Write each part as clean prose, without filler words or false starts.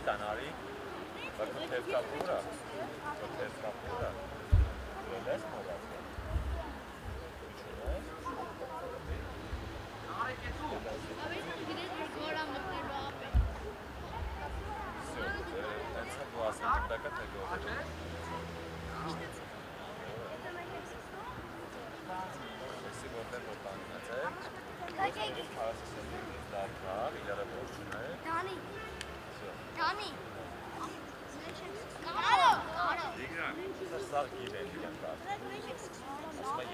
Stanari. Bakıtevka pura. Bakıtevka pura. Öyle mi olacak?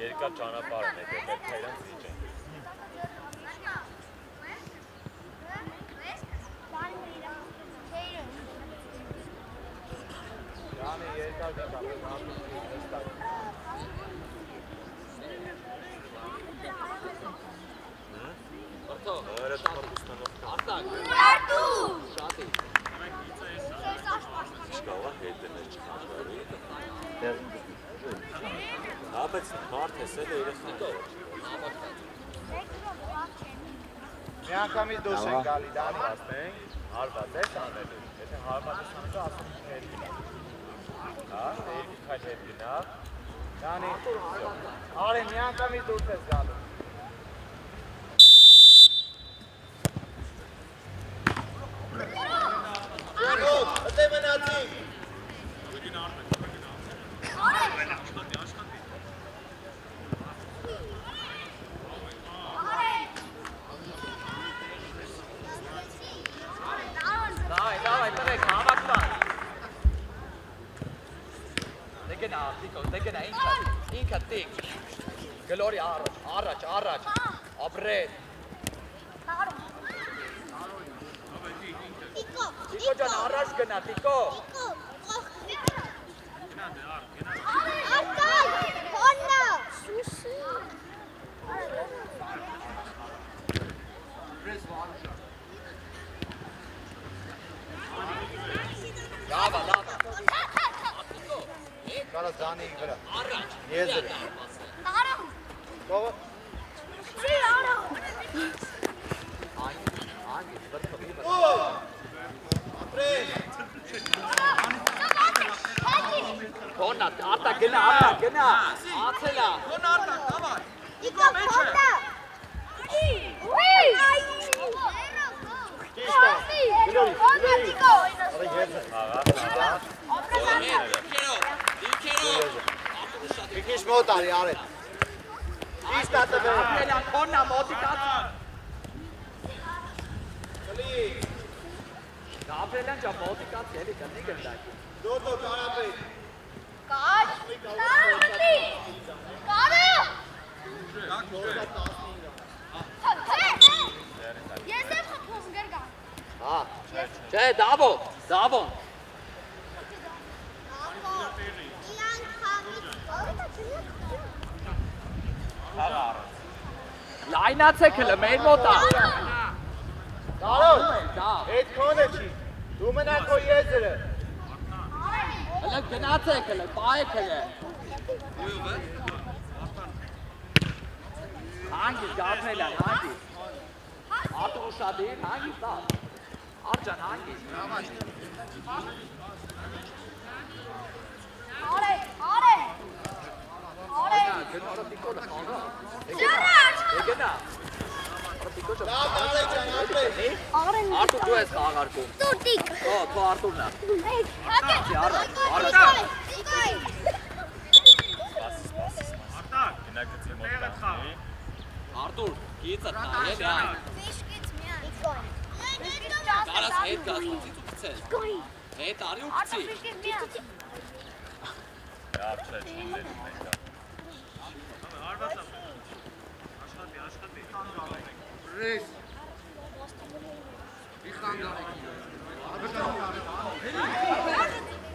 Երկար ճանապարհն է, պետք է իրենց զիջեն։ Յանի երկար Աբեց մարդ հեսել է իրեխնիկով։ Մի անգամից դուս են գալի դանի ասնենք, հարված ես անելու, եթե հարված ես անելու ասում հետ գնա։ Հա, երկի քայլ հետ գնա։ Դանի, արի մի անգամից դուս ես գալու։ Ջանոք, հտե մնացի։ Ինքը տիկ, գլորի առաջ, ապրետ Տիկո ջան առաջ գնա, Տիկո Արտակ, հոննա Սուսի Լավա Կարա ձանի վրա Եզր Տարա Կովը Չի արա Անգի Ապրել Կոնա արտակ գնա Ացելա Կոնա արտակ դավայ Իկո մեջ է Իկիշ մոտ արի արետ Իշտ ատը բեր Ապրելյան կոննա մոտիկած Կլի Ապրելյան ճա մոտիկած ելի կնի գնդակ Դոտո կարապետ Կար Տարմտի Կարը Ես եմ խպում գրգա Հա Չէ դավոն Լայնացեք հլը, մեր մոտա Դարոն, հետ կոնը չի, դու մնակ հո եզրը Հլը գնացեք հլը, պայեք հլը Հանգիս, գապնելան, հանգիս Ատո ուշադիր, հանգիս տա Արջան, հանգիս Գնարը տիկոդը խաղա Գնա Արտուր դու ես խաղարկում Տուտիկ Թո Արտուրն է Արտակ Արտուր գիծը տայել է Կարաս հետ գազ ուծից ու կցել Հետ արի ու կցի Լավ չէ չինդերում ենք Ռես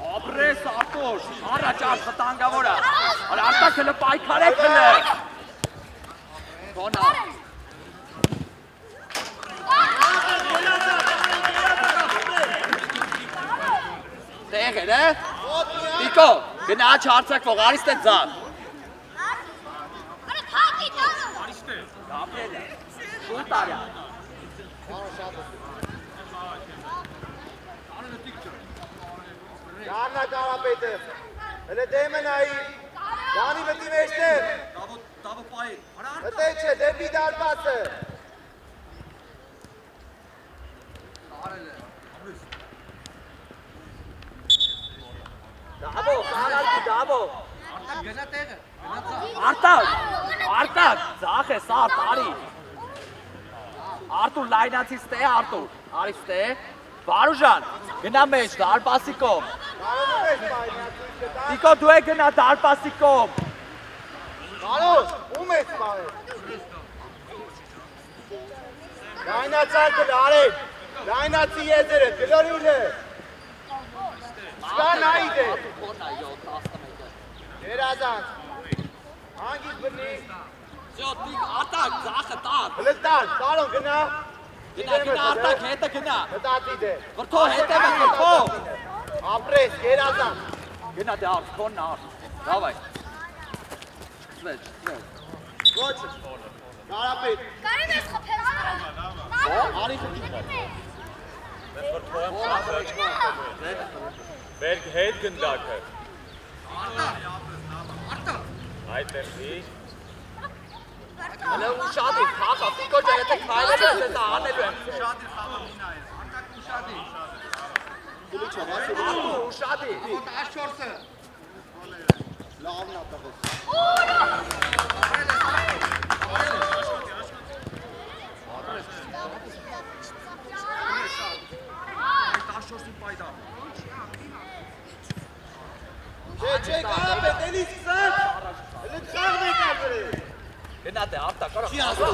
Ապրես արտոշ, առաջ աշխատանգավորը Արտակ հլը պայքարեք հլը Կոնա Տեղ էր է Տիկո, գնա չարցակվող, արիստ է ձան Ապրել է Շուտ արյա Դանա կարապետը։ Հələ դեմը նայի։ Դանի մտի մեջտեղ։ Դավո պայի։ Մտե չէ, դեպի դարպասը։ Արել է։ Դավո, կարալքի դավո։ Գնա տեղը։ Արտակ, ձախ է, սա տարի։ Արտուր լայնացի ստե, Արտուր, արի ստե։ Վարուժան, գնա մեջ, դարպասի կողմ։ Կարոնում ես պայնի, Տիկո դու է գնա դարպասի կողմ։ Կարոս, ում ես պայր։ Լայնացարկը արել, լայնացի եզերը, գլորիլը։ Սկա նայիդ է։ Երազանց, հանգից բրնի։ Արտակ, ձախը տար։ Հլը տար, տարոն գնա։ Գնա, Արտակ, հետը գնա։ Հտատիդ է։ Վրդո, հետևը, վրդո։ Ապրես, երազանց։ Գնա դե արդ, քոնն արդ։ Դավայ։ Չծվեց։ Ոչ, կարապետ։ Կարին ես խփել։ Արի խնդի։ Վերք հետ գնդակը։ Արտա։ Այդ էրդի։ Հələ ուշադի, խաղա, Տիկո ջա, եթե քայլել ես, դա անելու եմ։ Ուշադի խաղը մինա է։ Արտակ ուշադի։ Ուշադի։ Ո՞տ 14-ը։ Լավն ատաղես։ Այդ 14-ի պայդա։ Չէ, կարապետ, էլի սկսած։ Հլը ծաղն է կազրել։ Գնա դե Արտակ, արա խաղա։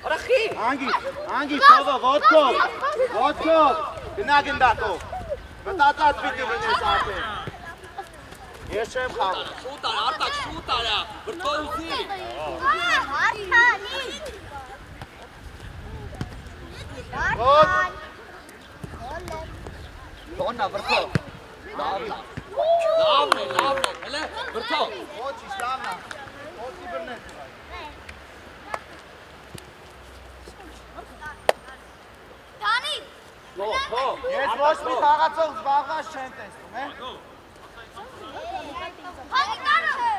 Արա խի։ Հանգից, թովը, ոտքով, գնա գնդակով։ Մտածած պիտի լինես արդեն։ Ես չեմ խաղում։ Շուտ արա, Արտակ, շուտ արա, վրդո ուզի։ Ոտ, Քոննա, վրդո։ Լավն է, հələ, վրդո։ ոչիշ, լավն է, ոտքի բրնես։ Դանի։ Ես ոչ մի խաղացող զբաղված չեմ տեսնում, է։ Հանգարը։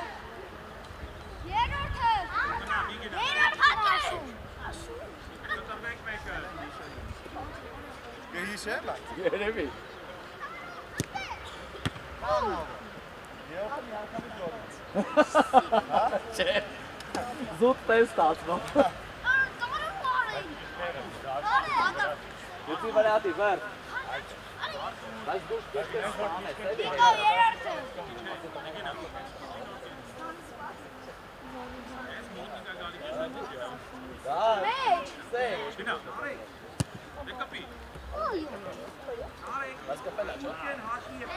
Երորդը։ Կհիշեմ, այդ։ Երևի։ Երորդը մի անգամից գորից։ Չէ։ Զուտ տես ստացվում։ Դու վարատի վեր։ Բայց դու դες ստանես, էլի։ Տիկո երորդը։ Դա։ Մեջ։ Սե։ Գնա, արի։ Դեկապի։ Ոյ։ Արի։ Բայց կապելա չէ։ Կեն հաշի է։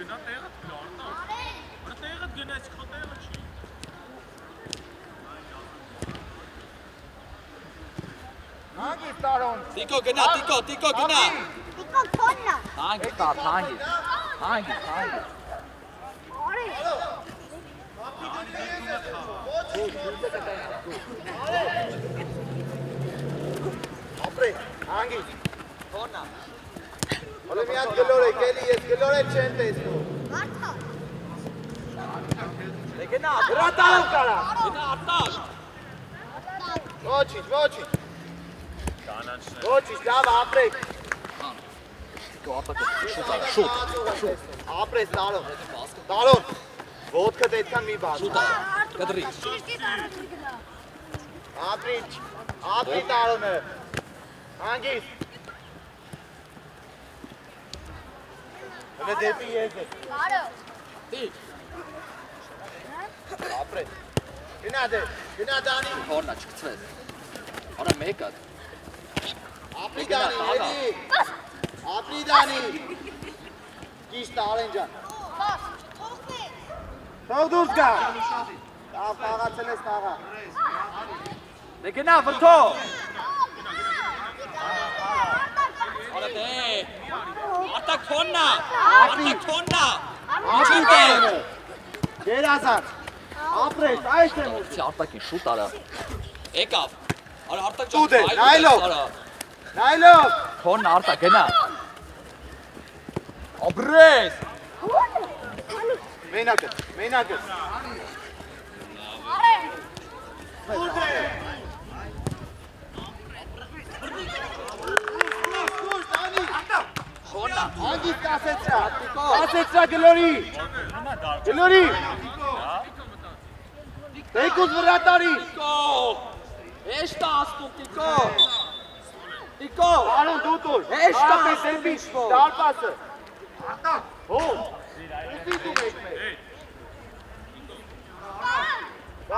Գնա տեղը լորնա։ Արա տեղը գնաց խոտեղը չի։ Հանգից տարոն։ Տիկո գնա, Տիկո գնա։ Տիկո քոննա։ Հանգի տա, հանգի։ Հանգի։ Ապրե, հանգից։ Քոննա։ Հələ մի հատ գլոր եք, էլի ես գլոր էլ չեմ տեսնում։ Վարդա։ Դե գնա, Դրա տարոն կարա։ գնա Արտակ։ Ոչինչ, լավ ապրեք։ Տիկո Արտակը շուտ։ Ապրես տարոն։ Տարոն, ոտքդ այդքան մի բաց։ Շուտ արա, կդրի։ Շիրտի տարածը գնա։ Ապրի տարոնը։ Հանգից։ Հələ դեպի եզը։ Կարո։ Տիկ։ Ապրես։ Գնա Դանի։ Քոննա չկցվեց։ Արա մեկը։ Ապրի Դանի, էլի։ Ապրի Դանի։ Ճիշտ Արեն ջան։ Բաս, թողնի։ Թող դուրս գա։ Լավ խաղացել ես խաղա։ Դե գնա վրդո։ Արա դե։ Արտակ քոննա։ Ապրի Տարոնը։ Երազանց։ Ապրես, այս եմ ուզում։ Արտակին շուտ արա։ Եկավ։ Արա Արտակ Տուդ է, նայելով։ Նայելով։ Քոնն Արտակ գնա։ Աբրես։ Մենակը։ Տուդ է։ Քոննա։ Հանգիստ ասեցրա գլորի։ Տեկուզ վրա տարի։ Տիկո։ Հեշտ ասում Տիկո։ Տիկո։ Արոն դու տուր։ Հեշտ Արապես ասում էլի Տիկո։ դարպասը։ Հո։ Ուզի դու մեջմե։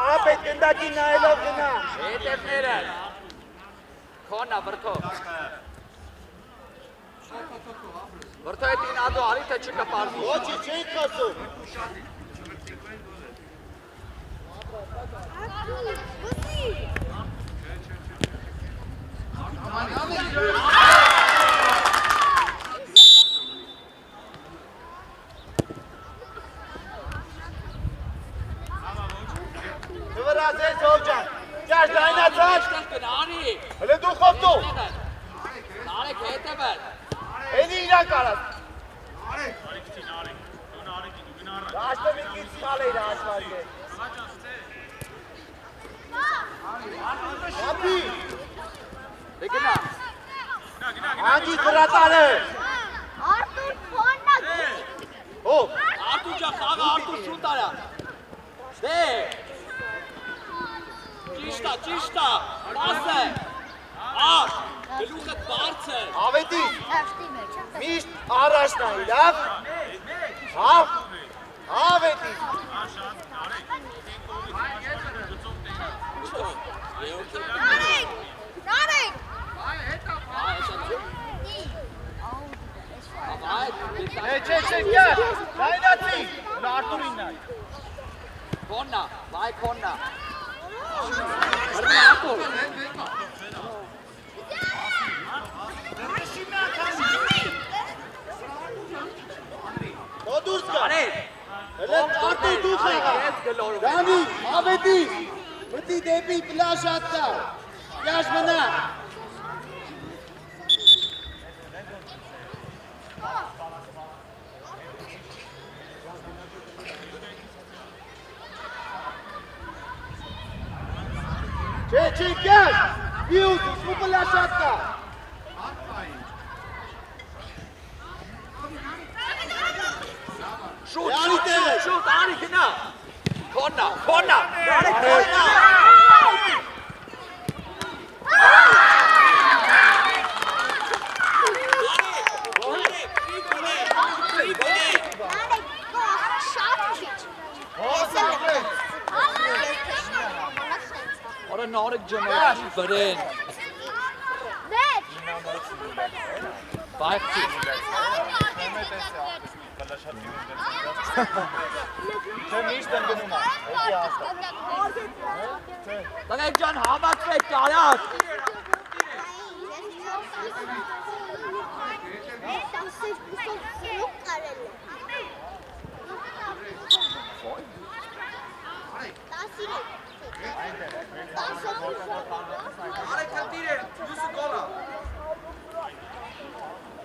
Արապես գնդակի նայելով գնա։ Հետևները։ Քոննա վրթո։ Վրթո է տինադու արի թե չկպարվի։ Ոչի չենք խոսում։ Վրազես հոջան, ճաշ դայնացած, Գնանի։ հլը դու խովտու, Նարեկ հետևը։ էնի իրան կարած, Արեք քիչ արեք։ Դու արեք դու գնա առա։ դաշտը մի կից սխալ էիր հաշված է, ապի, Դե գնա։ անգից վրատանը, Արտուր քոննա։ հով, Արտուր ջան, խաղը Արտուր շուտ արա։ Դե։ Ճիշտ է։ Պասը։ Ահ, գլուխը բարձր։ ավետի, Հաշտի մեջ։ միշտ առաջն այի, լավ, հավ, ավետի, Նարեկ։ չէ, կյար, դայնացի, հլը արտուրին նայ, Քոննա, վայ քոննա։ Արտուր։ հո դուրս կա, Արել։ հլը արտուր դու խեղա, Ես գլորում։ Դանի, ավետի, մտի դեպի պլաշատա, կյաշ մնա, Չէ, կյաշ, վիուս, ու պլաշատա, Շուտ, արի գնա։ Քոննա։ Նարեկ քոննա։ Արա նարեկ ջան, վրեն։ Բայխի։ Չէ, միշտ են գնում Տղեկ ջան, համակվեք կարակ։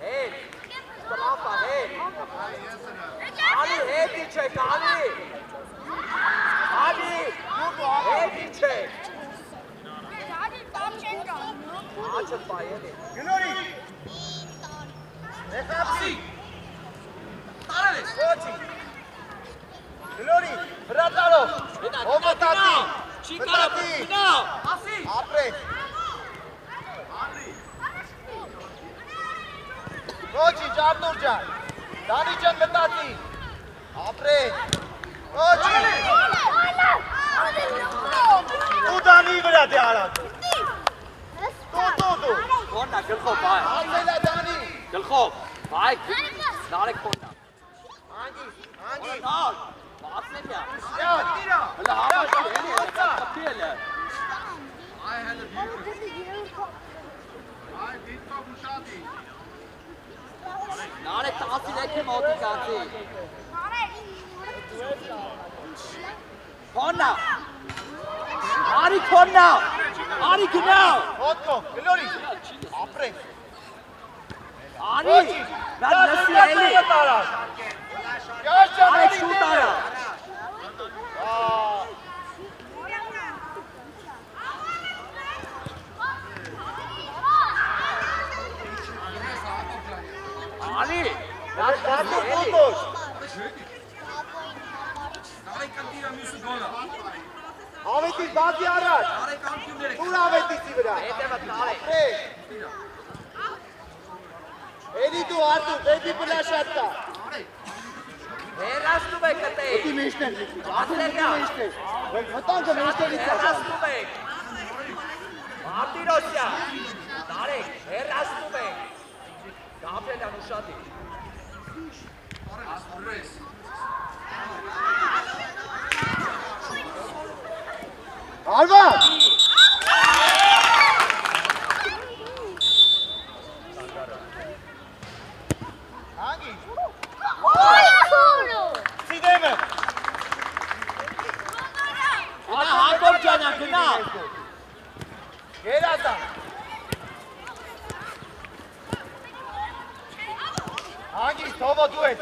Հետ, ստրապա, հետ։ Ալի, հետ իչեք, ալի։ Հետ իչեք։ Աչը պայելի։ Գլորի, նեխապսի, ոչի, գլորի, վրատարով, հոմտատի, Չի կարա, գնա։ ապրեք, ոչի, ջարդուր ջան, դանի ջան մտատի, ապրեք, ոչի, ու դանի վրա դե արած, դու, Քոննա, գլխով, բայ։ ասելա դանի, Գլխով, բայ, նարեկ քոննա։ անգիս, Նար, բացնեմյա։ յատ, Հլա համաշի, էլի, կպիել է։ Նարեկ 13-ի մոտի կացի։ Քոննա։ Արի քոննա։ Արի գնա։ Ոտքով, գլորի։ Ապրենք։ Արի։ Նա լսի էլի։ Արի շուտ արա։ Արի։ Ավետից բացի առաջ։ Ուր ավետիցի վրա։ Հետևը տարե։ Էլի դու Արտուր, դեպի պլաշատ կա։ Հերաստում եք կտե։ Դի մեջներ։ Ատերյա։ Մտանքը մեջներից է։ Հերաստում եք։ Մարտիրոսյա։ Տարեք, հերաստում եք։ Գաբրելյան ուշադի։ Արված։ Հանգի։ Սիդեմը։ Գնա Հակոբ ջանա, գնա։ Գերատա։ Հանգի, թողո դու ես։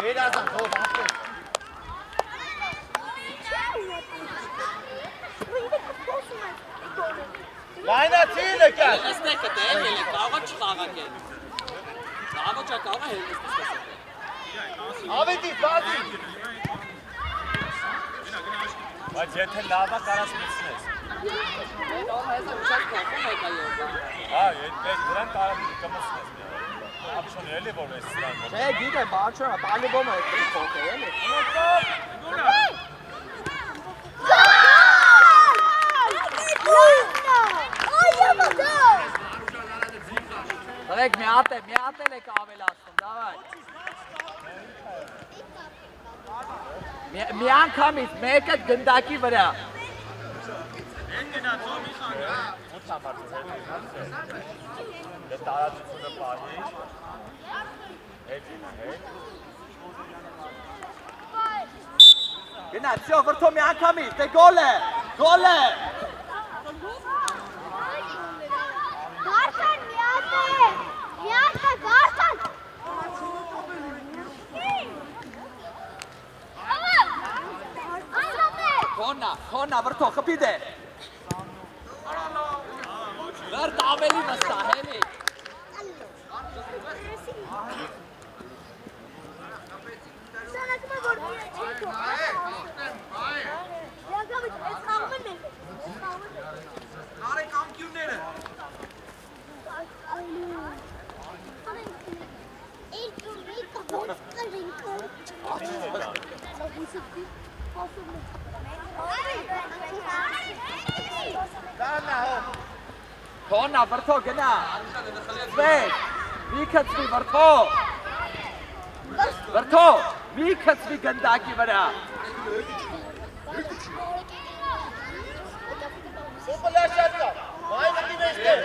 Գերատա, թող ապրես։ Լայնացիլը կար։ Էստեք կտե, ելը կաղա չխաղակել։ Կաղա չա կաղա հերնես տեսկեսը։ Ավետից բացի։ Բայց եթե լավա կարաս միցնես։ Դա հեսա ուշակ կաղում եկա եղա։ Հա, դրան կարամ կմսնես մի։ Ափշոն էլի որ ես սրան։ Չէ, գիտե, բաչոն, պալիբոմը է փոխել, էլի։ Դրեք մի հատ եք ավելացնում, դավայ։ Մի անգամից մեկը գնդակի վրա։ Են գնացող մի խանգա։ Ո՞նց համար դե տարածությունը պահի։ Հետ ինա, հետ։ Գնա, всё, վրթո մի անգամից, դե գոլ է։ Գարթան, միատե, գարթան։ Քոնա, վրթո, խփի դե։ Վրտ ավելի վստահ, էլի։ Քոնա, վրթո, գնա։ Սվետ, մի քցվի վրթո։ Վրթո, մի քցվի գնդակի վրա։ Սուպլաշատ կա, վայ վտի մեջներ։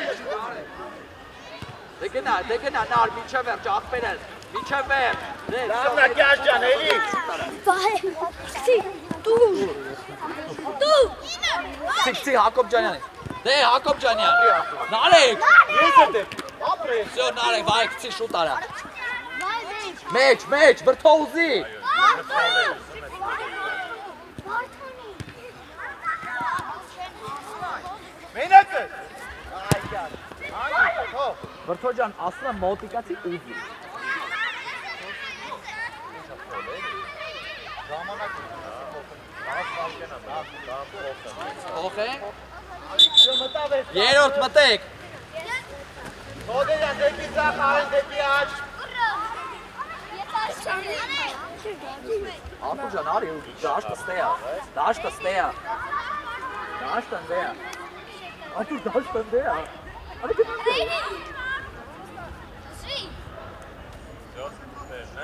Դե գնա, նար, միջև վերջ, աղբերել, միջև վերջ։ Լավնա կյաշ ջան, էլի։ Սիքսի Հակոբ ջանյանի։ Դե Հակոբ ջանյան։ Նարեկ։ Ես եմ դեպ, ապրես։ Всё, նարեկ, վայ, քցի շուտ արա։ Մեջ, վրթո ուզի։ Մենակը։ Այ ջան, հանգի, թող։ Վրթո ջան, ասում եմ մոտիկացի ուզի։ Ժամանակ Ոխենք։ մտավ ես։ Երորդ մտեք։ Հոդեյան դեպի ծախ, արեն դեպի աչ։ Արտուր ջան, արի, դաշտը ստեյա։ Դաշտը ստեյա։ Արտուր, դաշտը ստեյա։ Արի գնա։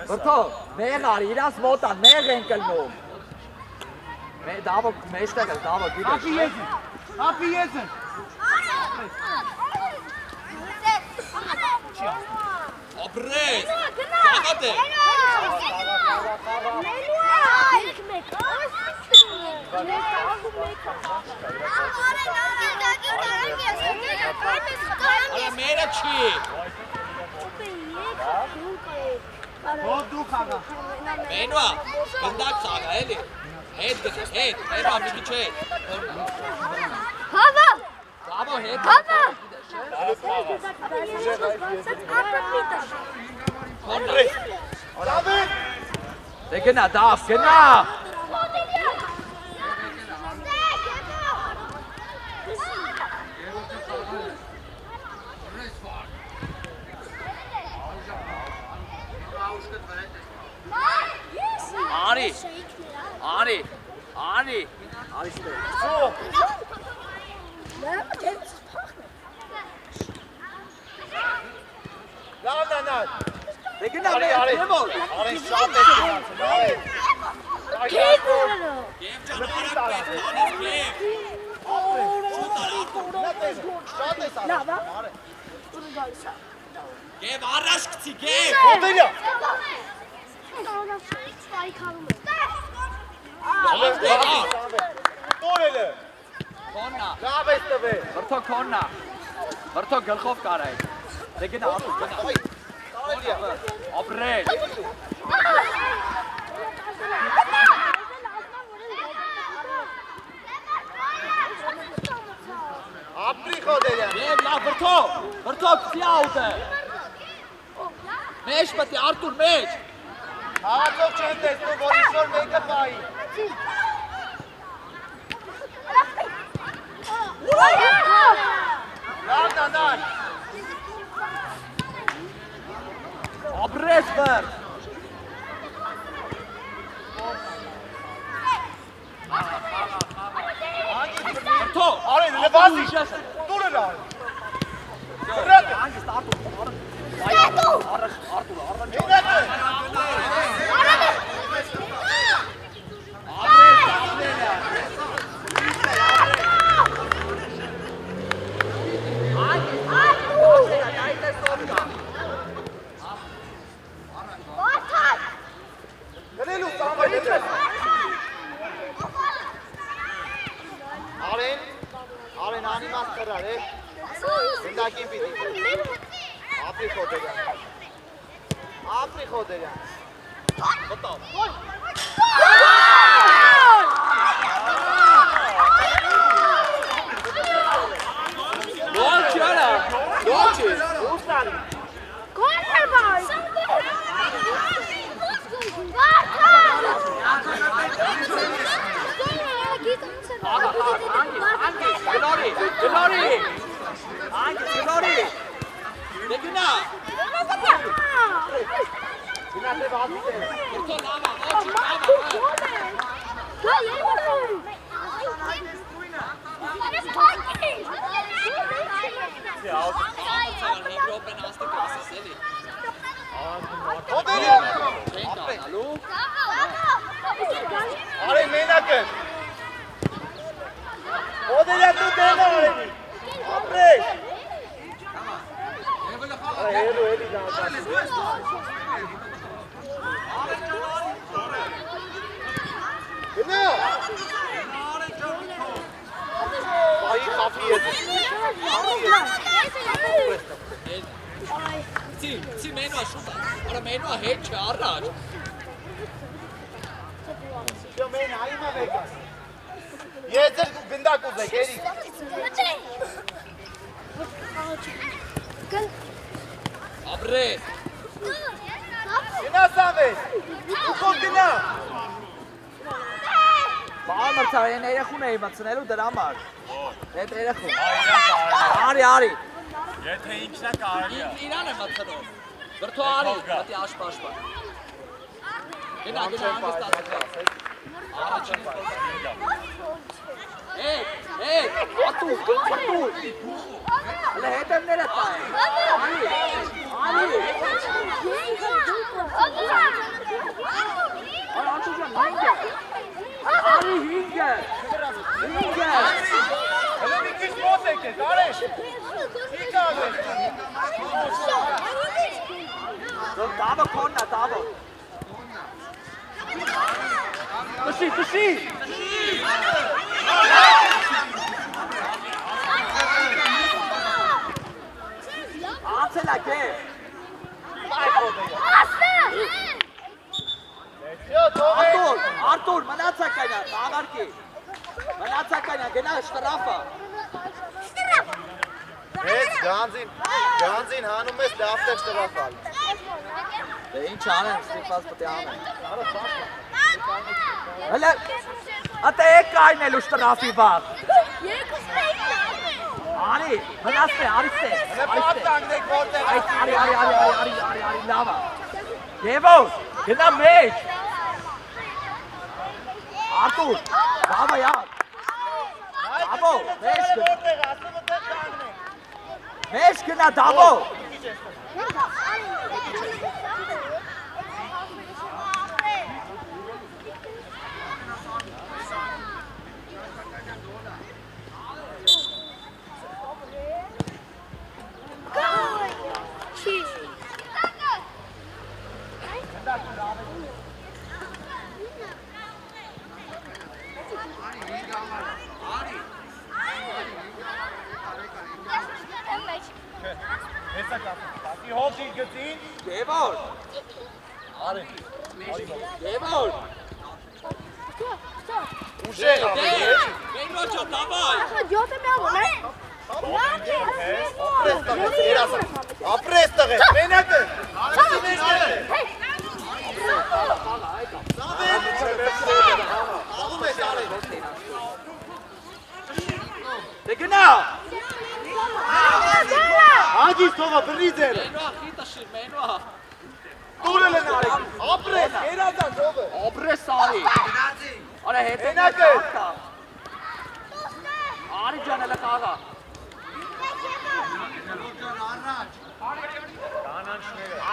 Վրթո, մեղ արի, իրանց մոտան, մեղ են կլնում։ Դավո, մեջտեղ ես, դավո, գիտես։ Հապի եզն։ Ապրես, կաղատ է։ Արա մերը չի։ Մենուա, գնդակ ծաղա, էլի։ Հետ գնա, հետ, մենուա մի քիչ հետ։ Հավա։ Բաբո հետ։ Հավա։ Դավիթ Դե գնա, դավ, գնա։ Արի։ Արի։ Արի։ Արի ստե։ լավ նանալ Դե գնա, արի դեմոլ։ արի շատ է գնացել արի Գեվ ճանապարհ պետք անես, գեվ։ շատ է սարը արի Գեվ առաջ գցի, գեվ։ Ոտելյա տորելը Քոննա։ լավ է տվել Վրթո քոննա։ Վրթո գլխով կարայ։ Դե գնա, գնա։ տարելյա Ապրել։ ապրի խոդելյան Եվ լավ, վրթո։ Վրթո քցի աուտը։ Մեջ պետք է Արտուր մեջ։ Հաղացով չեն տեսնում որ ինչ-որ մեկը պայի լավ նանալ Ապրես վր։ Վրթո։ արի լվազի Իջես։ տուրել արի Ռետ Անգստ Արտուր։ Արտուր, առանց։ ինետը գնելու սամվել էտը Արեն անիմաս կրար է Սնդակին պիտի ապրի խոդերյան ապրի խոդերյան Գտավ Գոլ չի արա։ Գոլ չի։ ուստարի Գլորի, գլորի։ Անգս գլորի։ Դե գնա։ գնացե վազի դեր Վրթո լավա, ոչի, Եվրոպեն աստը կասես էլի։ խոդերյան Չեն կանալու։ արի մենակը խոդերյան դու դենա արենի ապրի հերու էլի գնա Պայի խապի էտ Ցի մենուա շուտ։ Արա մենուա հետ չէ առաջ։ Yo men ayma vegas. Yeter gındak uzak eri. Ապրես։ Gına savet. Uko gına. Բան մրցարեն երեխուն էի մցնելու դրա համար։ Այդ երեխուն։ Արի։ Եթե ինքնա կարելի է։ Իրան է մցնում։ Վրթո արի, պետք է աշպաշպա։ Գնա հանգստացա։ Առաջին ատու։ Հələ հետևները տայ։ Արի։ Արի հինգը։ Hele bir kız mot eke. Kardeş. İyi kardeş. Դավը քոննա, դավը։ Տշի։ Անցել ա կե։ Արտուր, մնացականյա, աղարկի։ Մնացականյա, գնա շտրաֆա։ Ես գանձին հանում ես դավտեղ շտրաֆալ։ Դե ինչ անեմ, ստիպված պետք է անեմ։ Հələ ատե եք կայնելու շտրաֆի վաղ։ Արի, մնացնե, արիստե։ Հələ պատ կանգնեք որտեղ։ Այս արի, լավա։ Եվոս, գնա մեջ։ Արտուր, լավա յար։ Դավո, մեջ գնա։ Որտեղ ասում եք կանգնեք։ Մեջ գնա, դավո։ Հեսա կապի հոբի գծին։ Եվոր։ Արի։ Եվոր։ Ուժեղ ավելի։ Մենուա ջան, դավայ։ Ապրես տղեր, մենակը։ Դե գնա։ Ագիս թողա բրի ձերը։ Մենուա խիտաշի, մենուա։ Տուրը լնարեք։ Ապրես, երազան թողը։ Ապրես արի։ Արա հետ Մենակը։ Արի ջան էլա կաղա։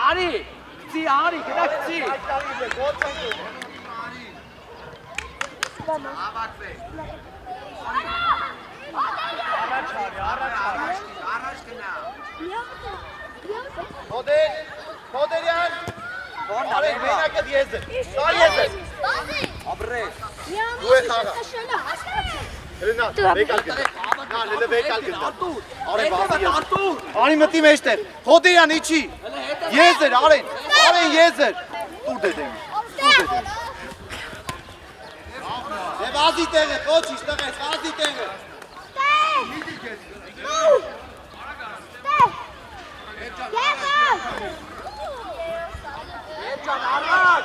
Արի, գցի արի, գնա գցի։ Հոդերյան։ Ո՞ն Արի, դարի մենակը եզը։ Դա եզը։ ապրես։ Դու ես խաղա։ Հրնա, բեկալ գնա։ Նա լելը բեկալ գնա։ Արի վազի ես։ Արի մտի մեջտեր։ Հոդերյան իջի։ Եզեր, արեն եզեր։ Տուր դեդեմ։ Դե վազի տեղը, կոչիշ տղես, վազի տեղը։ Ջան առաջ։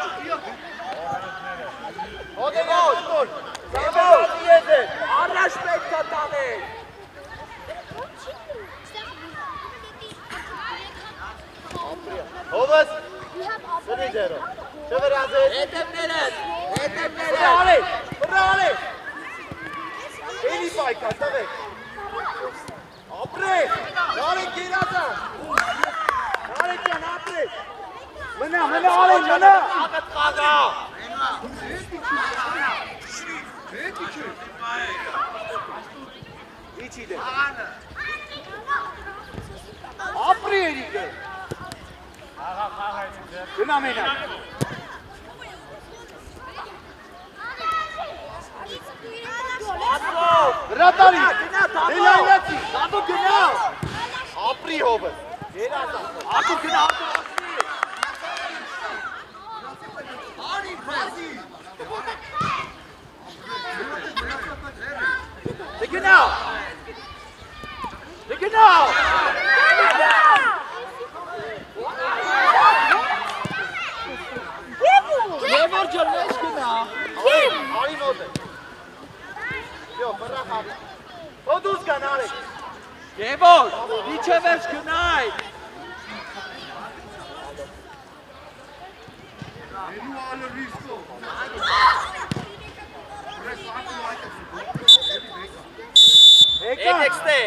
Հոդերյան, տուր։ Վազի եզեր։ Առաջ պետք է տանել։ Հովս, սրի ձերո։ Չվրազես։ Հետևներս։ Վրալե։ Էլի պայքար, տղեք։ Ապրես, նարեք երազան։ Նարեք յան, ապրես։ Մնա, արեն, մնա։ Աղըտ խաղա։ Իչի դե։ Ապրի երիկը։ Գնա մենակ։ Վրատարի, դելայնացի, դատու գնա։ Ապրի հովը։ Երազան։ Ատու գնա, Դե գնա։ Եվոր ջան մեջ գնա։ Արի մոտ է։ Յո, բռա խաղի։ Հոդուս կան արեք։ Եվոր, իջե վերջ գնայ։ Ekste.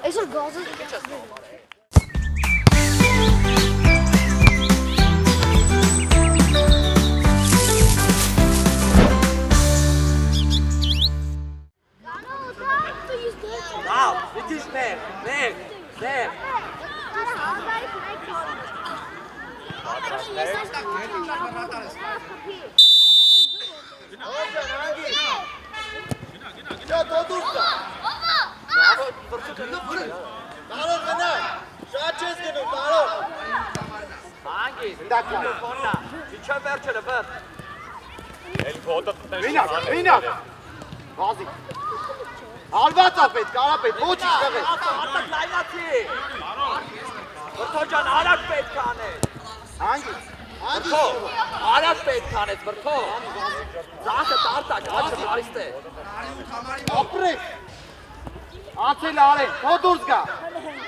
Այսօր գազը Now, it is there. Էլ ոտը Մինա, վազի։ Ալվացա պետք, արա պետք, ոչ իշտեղ է։ Արտակ լայնացի։ Վրթո ջան, արագ պետք է անես։ Հանգի, Վրթո, արագ պետք է անես, վրթո։ Ձախը տարտակ, աչը բարիստ է։ ապրես։ Ացել արեն, քո դուրս գա։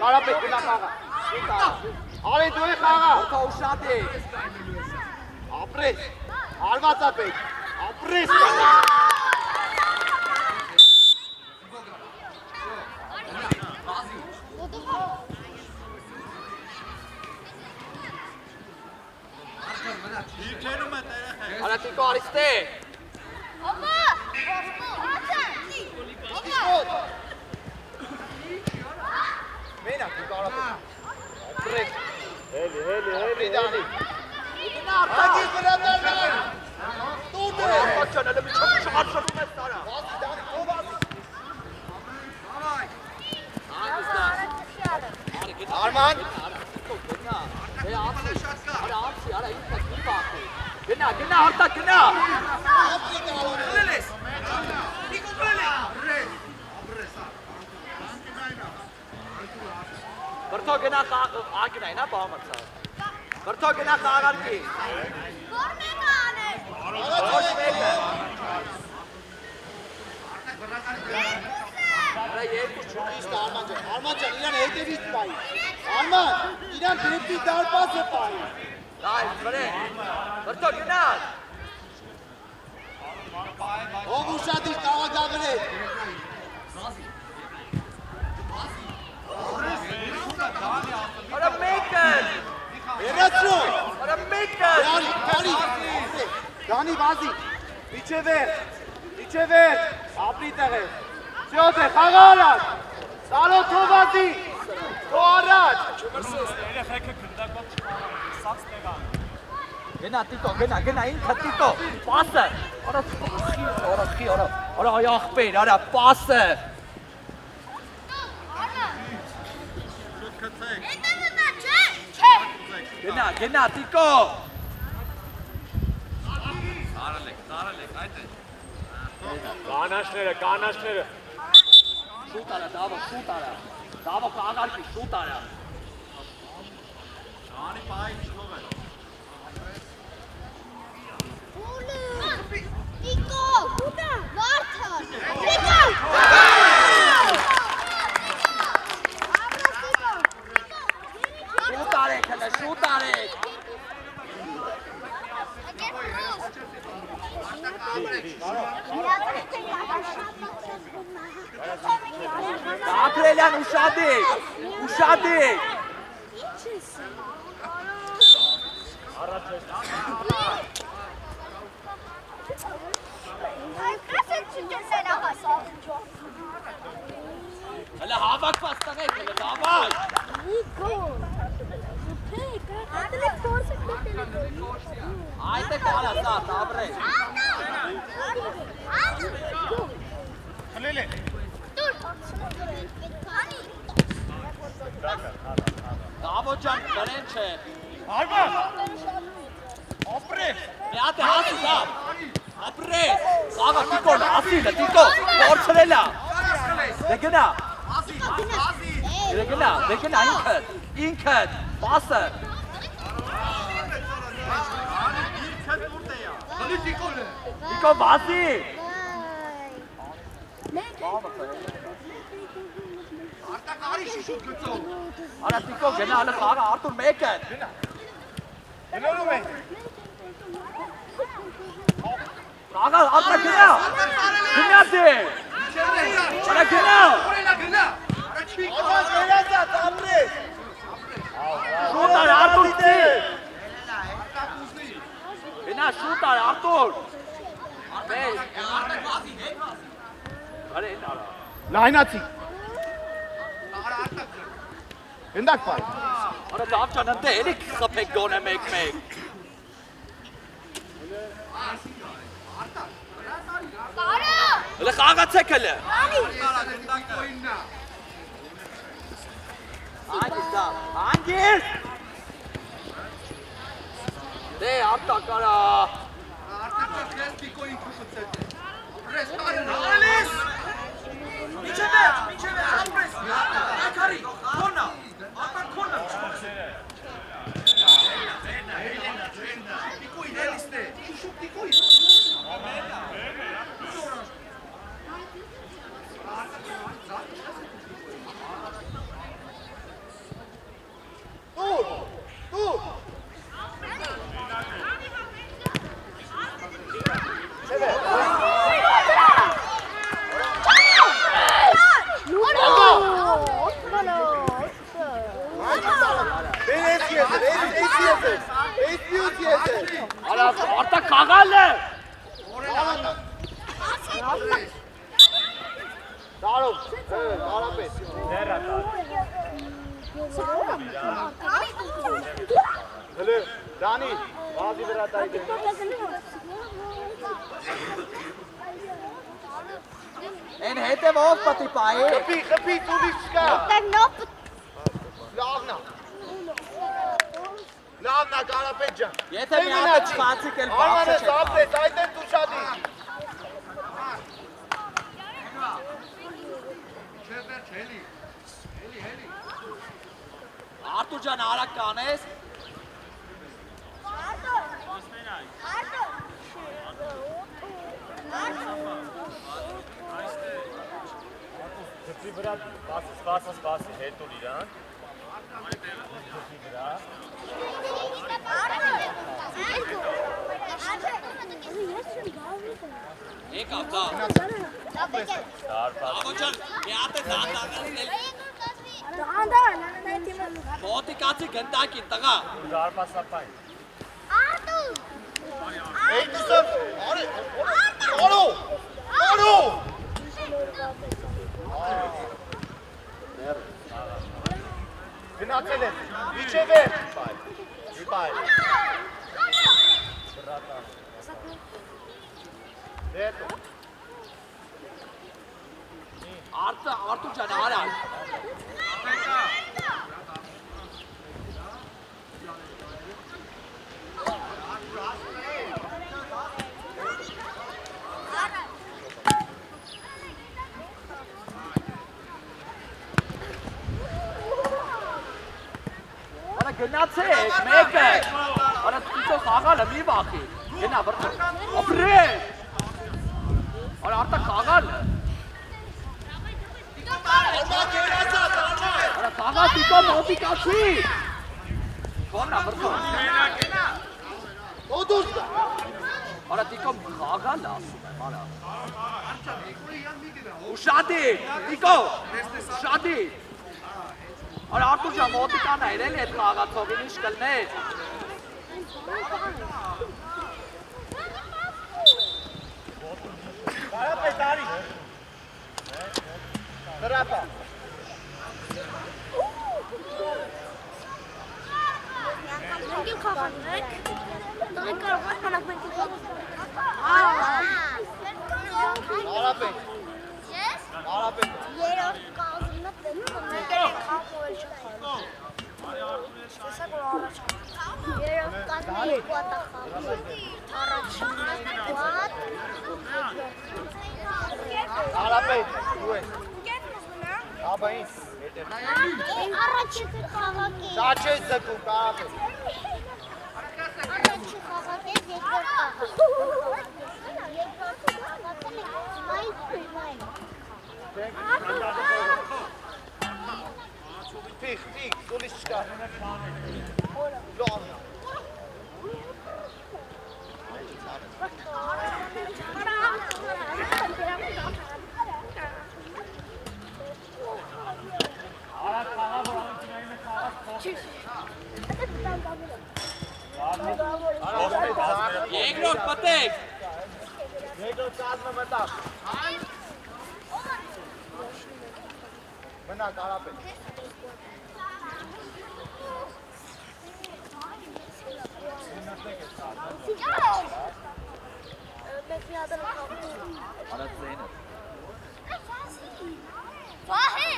Արա պետք գնա խաղա։ Արեն դու է խաղա։ Վրթո ուշադի։ Ապրես, ալվացա պետք, ապրես։ Արա տիկո արիստ է։ Մենակ դու կարա պետք։ Ապրես, Հելի դանի։ Արտակի վրադարնան։ Տուտ է։ Արտակ ջան, հələ մի չարշվում ես տարա։ Վազի, դանի, քո վազի։ Արման։ Գնա, արտակ գնա։ Ապրի կալորը։ Վրթո գնա ագնային, հա, բամրցա։ Վրթո գնա խաղարկի։ Ոչ մեկը։ Արա երկու Ճիշտ Արման ջան, իրան հետևից պայի։ Արման, իրան դեպի դարպասը պայի։ Այ, վրեն։ Վրթո գնա։ Ով ուշադիր տաղագաղրեց։ Արա մեկը։ Երացրու։ Արա մեկը։ Դանի վազի, իչե վեր, ապրի տեղ է, սյոտ է, խաղա արած, սարոտ հո վազի, հո արած։ երեխեքը գնդակով սած տեղան։ Գնա տիտո, գնա ինքը տիտո, պասը, արա ախպեր, արա պասը, գնա տիկո, Կանաշները, շուտ արա, դավը կաղարկի, շուտ արա, շուտ արեք, Ապրելյան ուշադիկ, հələ հավակված տղեք, հələ դավայ, այդ է կարա սատ, ապրեք, խլել է։ դավո ջան, գրեն չէ, Արման, ապրես։ մի հատ է հասի դավ, ապրեք, սաղա տիկոն, ասիլը, տիկո, որցրելա, դե գնա, ինքդ, պասը, տիկո վազի, արա տիկո գնա, հələ խաղը, Արտուր մեկն, Գնալում ենք։ խաղը, արտա գնա, գնա դե, արա գնա, Արման գերացած, ապրես։ շուտ արա, Արտուր դե, գնա, շուտ արա, Արտուր, Լայնացի։ Հնդակ պայի։ Արա լավ ջան, ընդ էլի խփեք գոնե մեկ-մեկ։ Հələ խաղացեք հələ։ Անգիր։ Դե արտա կարա։ Արտա խաղալ է։ Դարով, Կարապետ։ Դերա տար։ Հələ Դանի, բազի վրա տայ դե։ Են հետևով պատի պայի։ Խփի, տունից չկա։ Տեգնոպ Լավնա Կարապետ ջան։ Եթե մի հատ չխացիկ էլ բացը Արմանես չեք։ ապրես, այդ են դու շատի։ Արտուր ջան արագ կանես։ Դպի վրա սպասի, հետ ուր իրան։ Դպի վրա։ Եկավ դա։ Դարպա։ Աղո ջան, մի հատ է դանդաղալին էլ։ Անդան, Մոտիկացի գնդակին տղա։ Դարպա սապայն։ Էй դուսը, արո։ Գնացել են, իջև է։ Իպայ։ Դետո։ Արտուր ջան արագ։ Արա գնացեք, մեկը։ Արա դու խաղալը մի բախի։ Գնա բռնա։ Ապրես։ Արա արտա խաղալը։ Արա խաղա տիկո մոտիկացի։ Կոնա բռնա։ Օդուս։ Արա տիկո խաղալը ասում եմ, արա։ Ուշադի, տիկո, ուշադի։ Արա Արտուր ջան մոտիկան է էլի այդ խաղացողին ինչ կլներ։ Կարապետ արի։ Դրապա։ Մենք խաղանք։ Դու կարող ես մնաք մենք խաղանք։ Կարապետ։ Ես Կարապետ։ երրորդ կազմը տեսնում մենք էլ խաղում ենք խաղում։ Սա գոհարը։ Երրորդ կազմը երկու հատ խաղում։ Առաջինը վատ։ Կարապետ, դու ես։ Աբա ինձ։ Առաջինը խաղակի։ Շատ չես ձգում, Կարապետ։ Առաջին խաղակի երկրորդ խաղակի։ Թիղ, դուլիս չկա։ Լավնա։ Երկրորդ պատեք։ Երկրորդ կազմը մտավ։ Մնա Կարապետ։ Արա ձենը։ Վահե։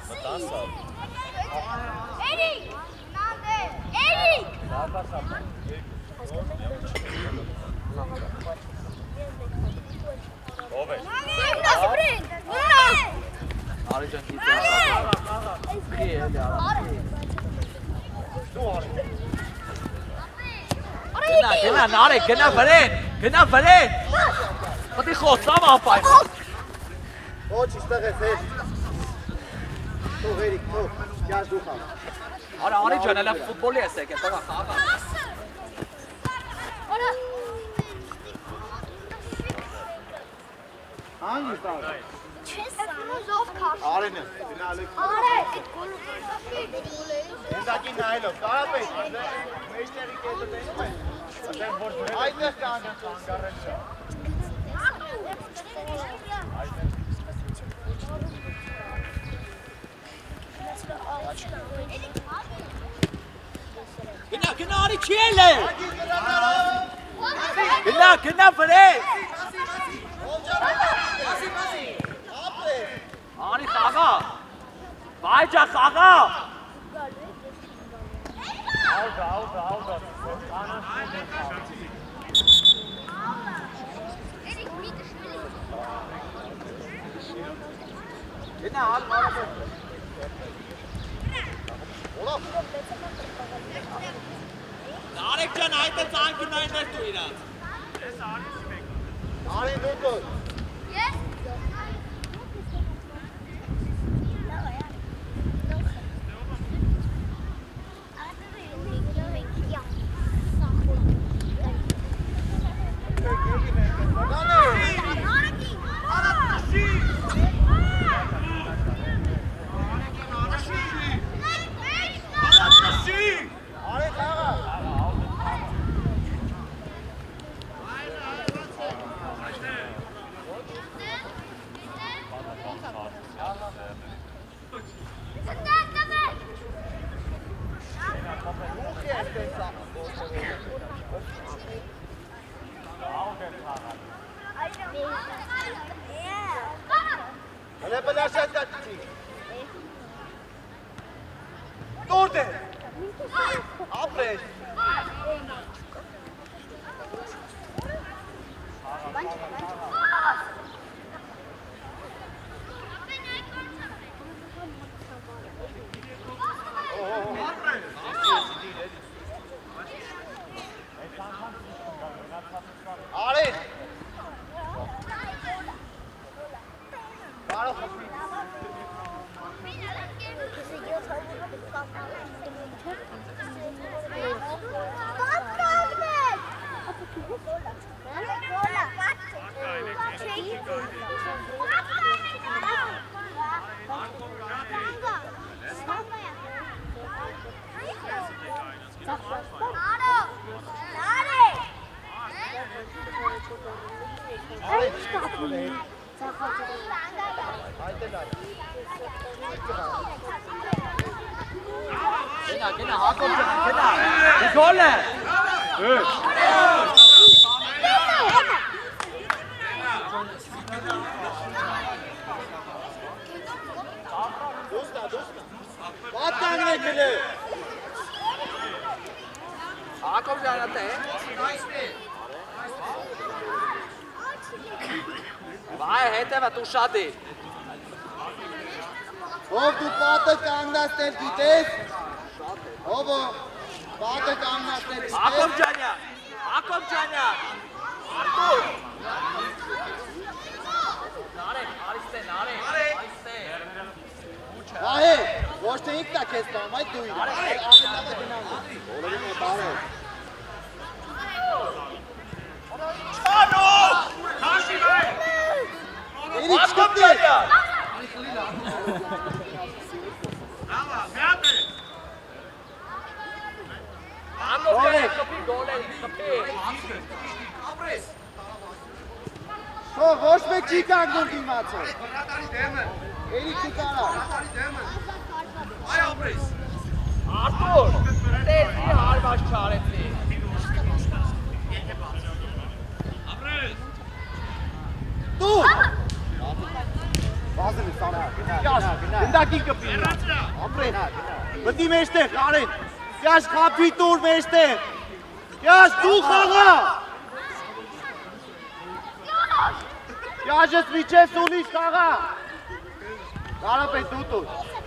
Մտասա։ Էրիկ։ Էրիկ։ Ով է։ Ասպրին։ Արի ջան քիչ է։ Քիչ է դա։ Դու արի։ Գնա, նարեկ, գնա վրեն։ Պետք է խոսամ ապա։ Ոչ, իստեղ ես հետ։ Թող Էրիկ, թող, ճաշ դու խաղ։ Արա արի ջան, հələ ֆուտբոլի ես եկել, տղա խաղա։ Հանգիստ ար։ Չես սանոզով քաշ։ Արենը, դնալեք։ Արե, այդ Հենդակի նայելով, կարապետ, մեջտեղի կետը տենում է։ Այդտեղ կանգարել չէ։ Գնա, արի չի էլ է։ Գնա վրեն։ Արի խաղա։ Բայ ջա խաղա։ Ալդա։ Գնա, արի։ Նարեկ ջան, այդ է ծանքին այններ դու իրաց։ Արեն դու դու։ Ես։ Արեն խաղա։ Հələ բլաշատ դատի։ Տորդ է։ Ապրես։ Արեն։ Բարո խփի։ Գնա, Հակոբ ջան, գնա։ Գոլ է։ Պատանն է գլը։ Հակոբ ջան, ատե։ Բայ հետևը դու շատի։ Ով դու պատը կանգնացնել գիտես։ Ով պատը կանգնացնել գիտես։ Հակոբ ջանյան։ Նարեկ, արիստե, արիստե։ Վահե, ոչ թե ինքն է քեզ տամ, այդ դու իրան։ Ամեն լավը գնամ։ Բոլորին է բարը։ Էրիկ շկտի։ Ոչ մեկ չի կանգնում դիմացը։ Էրիկ չի կարա։ Արտուր, տեզի հարված չարեցի։ Դու։ Բազելի սանա, գնդակի կպի։ Ապրեն, մտի մեջտեղ, Արեն։ Ես խափի տուր մեջտեղ։ Ես դու խաղա։ Ես միջև սունից խաղա։ Կարապետ դու տուր։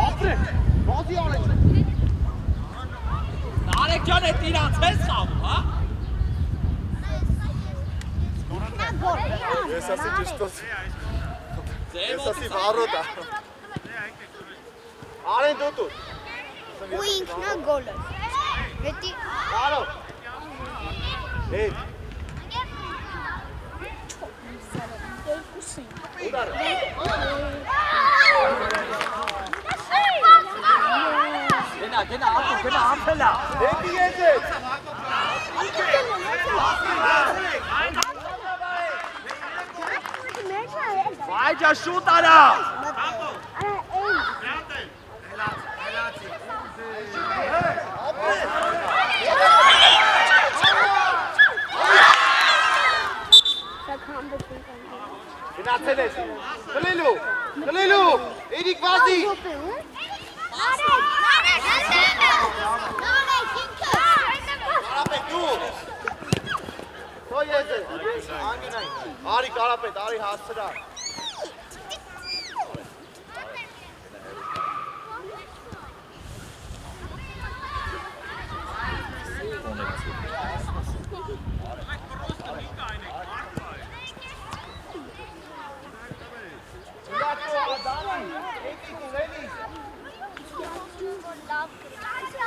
Ապրեն, բազի արեն։ Նարեկ ջան էդ իրանց ես խաղում, հա? Ես ասի ճիշտոց։ Ես ասի Ձեր վարոտ է։ Արեն դու տուր։ Ու ինքնա գոլը։ Հետի Կարո։ Հետ։ երկուսին։ Ուդարը։ Գնա, արտուր, գնա, ապելա։ Հետի ես ես։ Վայջա շուտ արա։ Գնացել ես։ Խլելու, իրիկ վազի։ Կարապետ դու։ Թո ես ես, անգինային։ Արի կարապետ, արի հասցրա։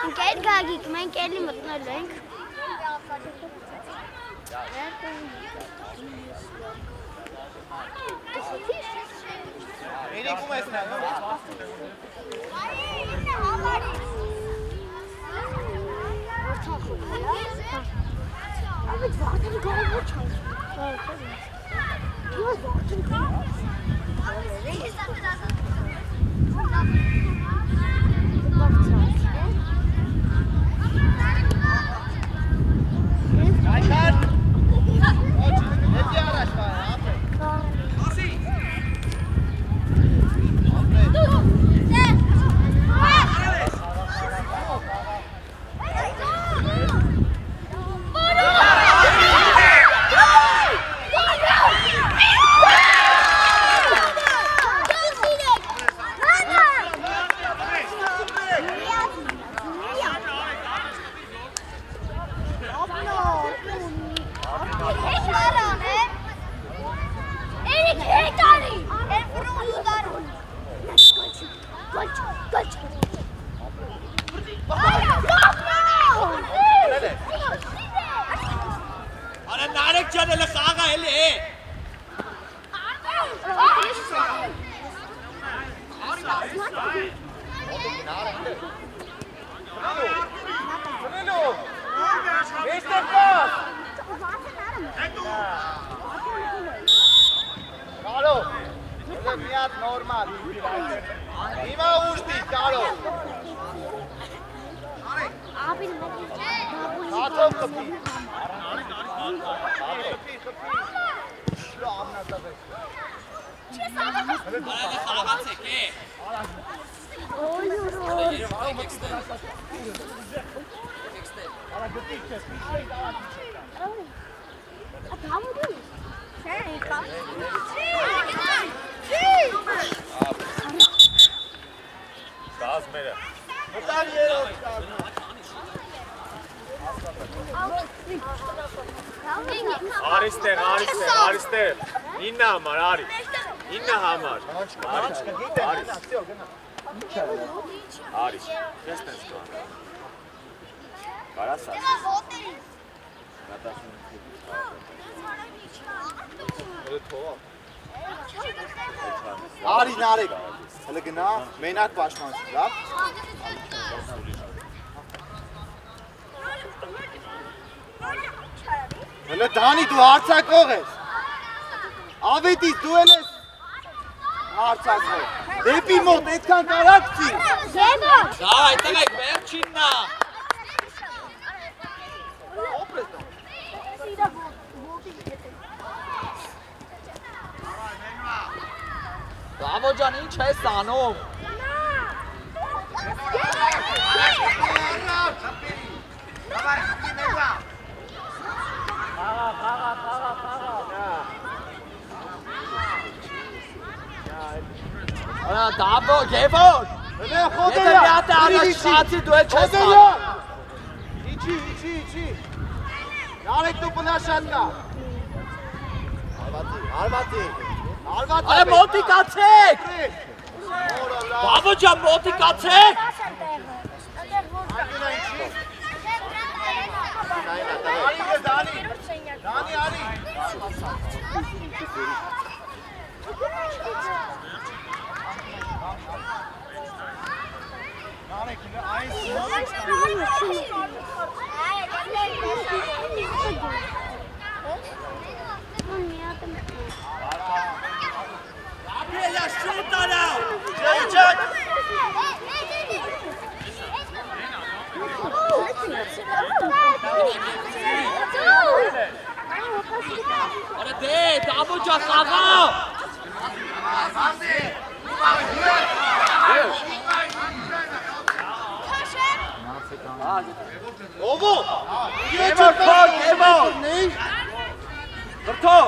Ընկեր գագիկ, մենք էլի մտնելու ենք։ Երիկում ես նա։ Բայց վաղտին գողը ոչ անց։ Ես վաղտին Այքան։ Հետի առաջ վայ, ապրեն։ Արա նարեկ ջան էլի խաղա էլի։ Խլելու։ Մեջտեղ կաս։ Կարո։ Դե մի հատ նորմալ։ Հիմա ուշտի, կարո։ Հաթով կպի։ Արա խաղացեք, է։ Կազմերը։ Մտան երով կար։ Արիստեղ։ 9 համար, արի։ 9 համար։ Արի։ Ես տես կան։ Կարաս ասես։ Արի նարեկ։ Հələ գնա, մենակ պաշտպանություն, լավ։ Հələ Դանի դու հարցակող ես։ Ավետից դու էլ ես հարցակը։ Դեպի մոտ այդքան կարակցի։ Զեվո։ Դա այդտեղ եք վերջինն է։ Դավո ջան, ինչ ես անում։ Դավո, Գևոր։ Եթե մի հատ առաջ շացի դու էլ չես անում։ Իջի։ Նարեկ դու պնաշան կա։ Արվատի։ Այ մոտիկացեք։ Դավո ջան, մոտիկացեք։ Դանի արի։ Ապրելա շուտ արա։ Արա դե, Դավո ջան, խաղա։ Ովո։ Գևոր։ Բրթո։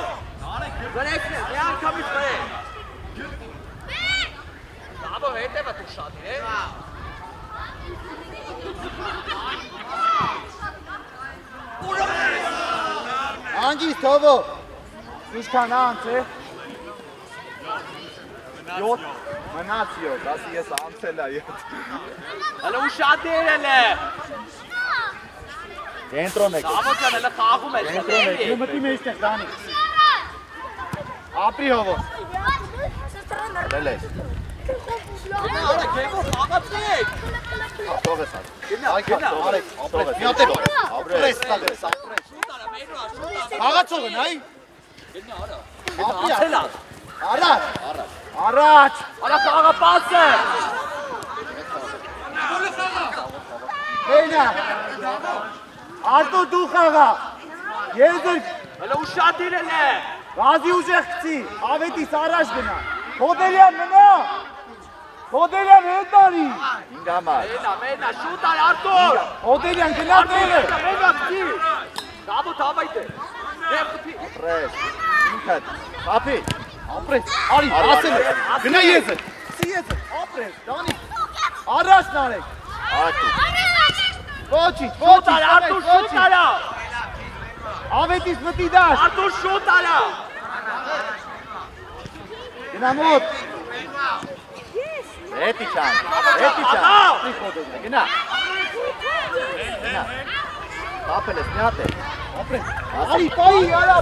Գրեքն է, մի անգամից գրեք։ Դավո հետևը դու շատ է։ Անգիս թովո։ Ինչքան անց է։ 7 մնաց 7, ասի ես անցել է 7։ Հələ ուշադիր էլ է։ Կենտրոն եք։ Դավո ջան, հələ խաղում ես։ Կենտրոն եք։ Դու մտի մեջտեղ դանի։ Ապրի հովո։ Դել ես։ Արա Գևոր, խաղացեք։ Ափով ես ալ։ Գնա, արեք, ապրես։ Մի հատ է բար։ Ապրես, ապրես։ Շուտ արա, մենու, շուտ արա։ Խաղացողը նայ։ Գնա, արա։ Ապրի։ Անցել է։ Առաջ։ Արա խաղապաս է։ Հենա։ Արտո դու խաղա։ Եզր Հələ ուշադիր էլ է։ Գազի ուժեղ գցի, ավետից առաջ գնա։ Խոդելյան մնա։ Խոդելյան հետ արի։ 5 համար։ Մենա, շուտ արա, Արտուր։ Խոդելյան գնա տեղը։ Մենա, գցի։ Դավո թավայտ է։ Դեպ խփի։ Ապրես։ Ինքդ։ Խափի։ Ապրես։ Արի, ասել է։ Գնա եզր։ Սի եզր։ Ապրես։ Դանի։ Առաջ նարեք։ Արտու։ Ոչինչ, Շուտ արա, Արտուր, շուտ արա։ Ավետից մտի դաշ։ Արտուր, շուտ արա։ Գնա մոտ։ Էտի չան։ Գնա։ Գնա։ Ապել ես, մի հատ է։ Ապրես։ Արի, պայի, արա։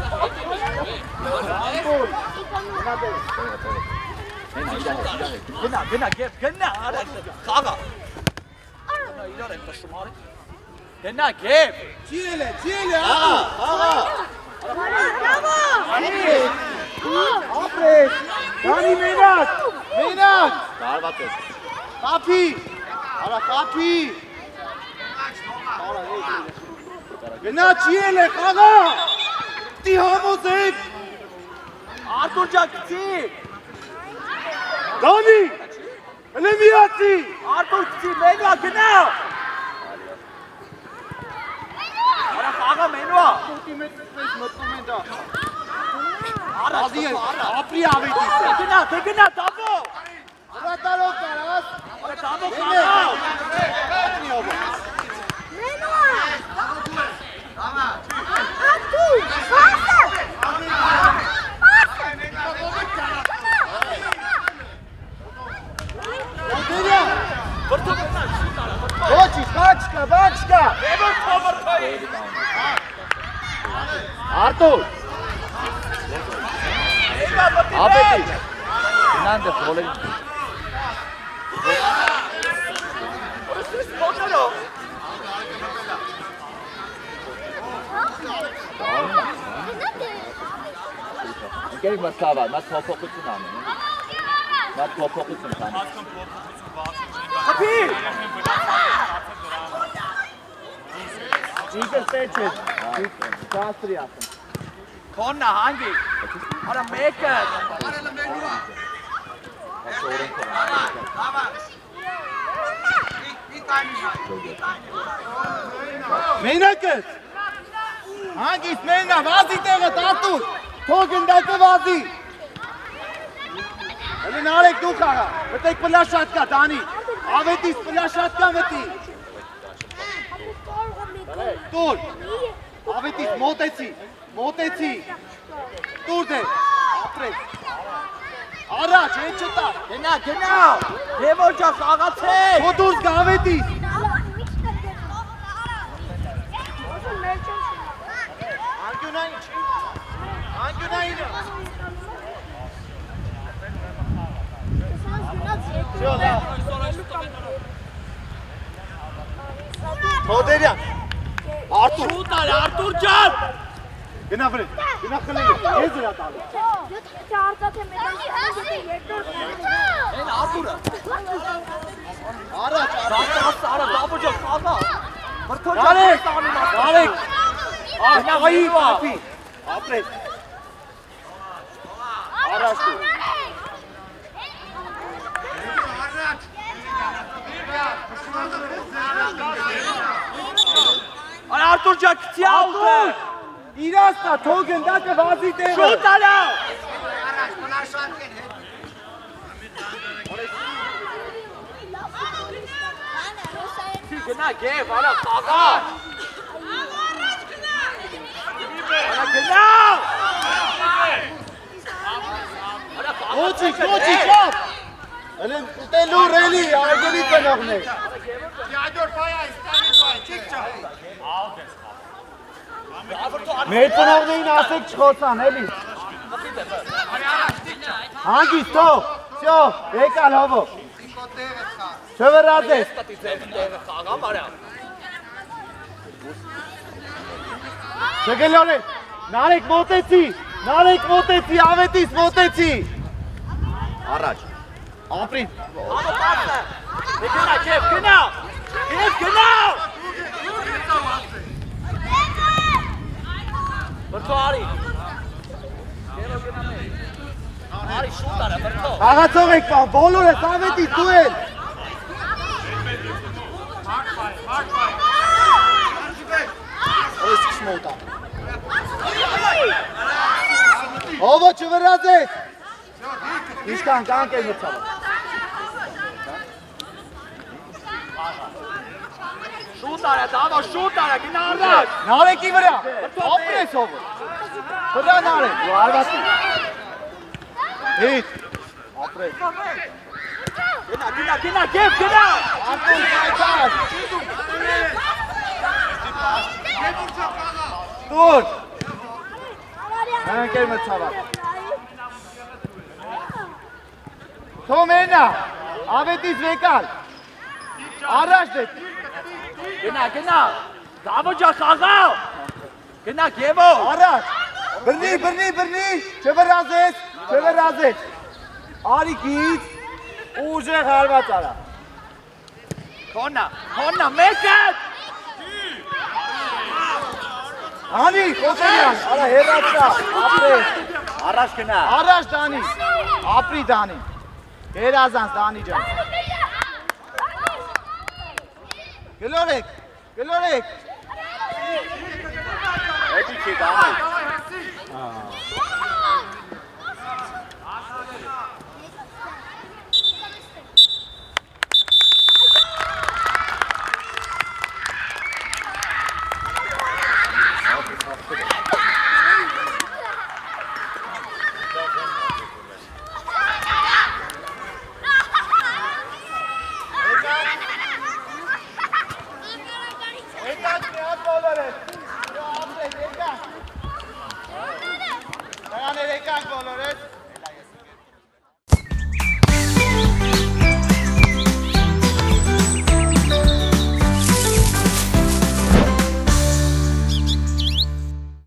Գնա, Գև, գնա, արա, խաղա։ Գնա, իրար եմ նշում, արի։ Գնա, Գև։ Ջիել է, աղա։ Ապրես։ Դանի մենակ։ Կարված ես։ Խափի։ Արա, խափի։ Գնա, ջիել է, խաղա։ Տի համոզեք։ Արտուր ջան, գցի։ Դանի։ Հլե միացի։ Արտուր գցի, մենուա, գնա։ Արա խաղա, մենուա։ Ուտի մեծ մտնում են դա։ Արա, Ազի է, ապրի ավետից։ գնա, Դավո։ Հրատարով կարաս։ Արա, Դավո, խաղա։ Ապրի հովո։ Բրթո, գնա, շուտ արա, բրթո։ Ոչինչ, բաչկա։ Գևոր, բրթոյի։ Արտուր։ Մենուա, մտի Ապետի։ մեջ։ Գնան դե խոլել։ Որսես փոքրով։ Եկեք մրցավար, մատ փոփոխություն անեն։ Մատ փոփոխություն կանեն։ Խփի։ Ինքը ստեջ է։ Կաստրի ասեմ։ Քոննա հանգի։ Արա մեկը։ Մենակը։ Հանգիստ մենա, վազի տեղը տատուր։ Թող գնդակը վազի։ Հələ նարեք դու խաղա։ Մտեք պլաշատկա Դանի։ Ավետից պլաշատկա մտի։ Տուր։ Ավետից մոտեցի։ Տուր դե։ Ապրես։ Առաջ, հետ չտա։ Գնա։ Եվոր ջան խաղացեք։ Քո դուրս գա ավետից։ Անկյունային։ Թոդերյան։ Արտուր։ Շուտ արա Արտուր ջան։ Գնա վրե։ Գնա խլել։ Ես դրա տալու։ Այն Արտուրը։ Առաջ, Արա դաբո ջան խաղա։ Մրթոջ Նարեկ։ Նարեկ։ Ահայի պապի։ Ապրես։ Առաջ դու։ Արա Արտուր ջան քցիաուտը։ Իրաստա թող գնդակը վազի տեղը։ Շուտ արա։ Գնա գեվ, արա խաղա։ Արա գնա։ Ոչի, շապ։ Հələ ուտելու ռելի, արգելի ծնողներ։ Մեր ծնողներին ասեք չխոցան, էլի։ Հանգիստ թող, վсё, եկալ հովո։ Չվրացես։ Խաղա մարա։ Չգլորե, նարեք մոտեցի, ավետից մոտեցի։ Առաջ, ապրին։ Գնա, Ջեվ, գնա։ Ջեվ, գնա։ Բրտո արի։ Արի շուտ արա, բրտո։ Աղացող եք պան, բոլորս ավետից դու էլ։ Այս կշմոտա։ Հովո չվրացես։ Իշկան կանք էլ մրցավա։ Շուտ արա, դավա, շուտ արա, գնա առաջ։ Նարեկի վրա, ապրես հովո։ Վրա նարեք, ու արվասի։ Հիտ, ապրես։ Գնա, Ջեվ, գնա։ Արտուր կայքար։ Տուր։ Հենք էլ մրցավա։ Թոմենա, ավետից վեկալ։ Առաջ դետ։ Գնա։ Դավո ջան խաղա։ Գնա, Գևո։ Առաջ։ Բրնի, չվրազես։ Արի գից, ուժեղ հարված արա։ Քոննա, մեկը։ Անի, Խոսերյան, արա հերացա, ապրես։ Առաջ գնա։ Առաջ Դանի, ապրի Դանի։ Հերազանց Դանի ջան։ Գլորեք։ Էդի չի դա